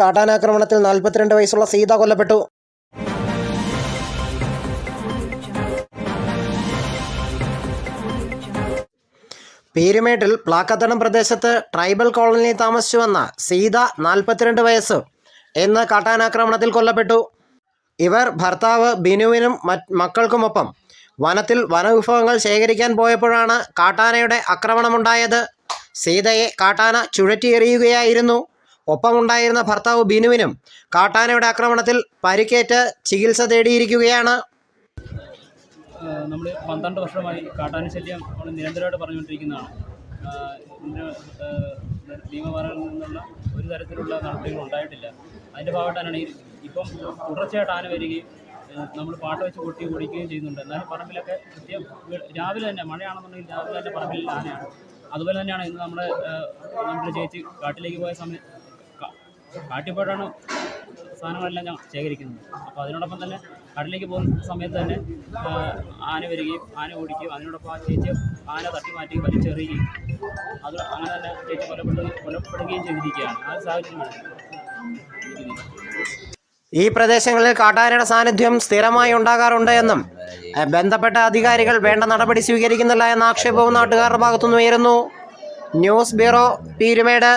കാട്ടാനാക്രമണത്തിൽ 42 വയസ്സുള്ള സീത കൊല്ലപ്പെട്ടു. പീരുമേട്ടിൽ പ്ലാക്കത്തടം പ്രദേശത്ത് ട്രൈബൽ കോളനിയിൽ താമസിച്ചു വന്ന സീത 42 വയസ്സ് എന്ന് കാട്ടാനാക്രമണത്തിൽ കൊല്ലപ്പെട്ടു. ഇവർ ഭർത്താവ് ബിനുവിനും മക്കൾക്കുമൊപ്പം വനത്തിൽ വനവിഭവങ്ങൾ ശേഖരിക്കാൻ പോയപ്പോഴാണ് കാട്ടാനയുടെ ആക്രമണമുണ്ടായത്. സീതയെ കാട്ടാന ചുഴറ്റിയെറിയുകയായിരുന്നു. ഒപ്പമുണ്ടായിരുന്ന ഭർത്താവ് ബിനുവിനും കാട്ടാനയുടെ ആക്രമണത്തിൽ പരിക്കേറ്റ് ചികിത്സ തേടിയിരിക്കുകയാണ്. നമ്മൾ 12 വർഷമായി കാട്ടാന ശല്യം നമ്മൾ നിരന്തരമായിട്ട് പറഞ്ഞുകൊണ്ടിരിക്കുന്നതാണ്. നിയമപരങ്ങളിൽ നിന്നുള്ള ഒരു തരത്തിലുള്ള നടപടികൾ ഉണ്ടായിട്ടില്ല. അതിൻ്റെ ഭാഗമായിട്ടാണ് ഇപ്പം തുടർച്ചയായിട്ട് ആന വരികയും നമ്മൾ പാട്ട് വെച്ച് കൊട്ടി ഓടിക്കുകയും ചെയ്യുന്നുണ്ട്. എന്നാലും പറമ്പിലൊക്കെ കൃത്യം രാവിലെ തന്നെ മഴയാണെന്നുണ്ടെങ്കിൽ രാവിലെ തന്നെ പറമ്പിൽ ആനയാണ്. അതുപോലെ തന്നെയാണ് ഇന്ന് നമ്മുടെ ചേച്ചി കാട്ടിലേക്ക് പോയ സമയം കാട്ടിപ്പോയിട്ടാണ് സാധനങ്ങളെല്ലാം ഞാൻ ശേഖരിക്കുന്നത്. അപ്പോൾ അതിനോടൊപ്പം തന്നെ കാട്ടിലേക്ക് പോകുന്ന സമയത്ത് തന്നെ ആന വരികയും ആന ഓടിക്കുകയും അതിനോടൊപ്പം ആ ചേച്ചി ആന തട്ടി മാറ്റി വലിച്ചെറിയുകയും അത് അങ്ങനെ തന്നെ ചേച്ചി കൊല്ലപ്പെടുകയും ചെയ്തിരിക്കുകയാണ്. ആ സാഹചര്യമാണ്. ഈ പ്രദേശങ്ങളിൽ കാട്ടാനയുടെ സാന്നിധ്യം സ്ഥിരമായി ഉണ്ടാകാറുണ്ട് എന്നും ബന്ധപ്പെട്ട അധികാരികൾ വേണ്ട നടപടി സ്വീകരിക്കുന്നില്ല എന്ന ആക്ഷേപവും നാട്ടുകാരുടെ ഭാഗത്തുനിന്ന് ഉയരുന്നു. News bureau, Peermade.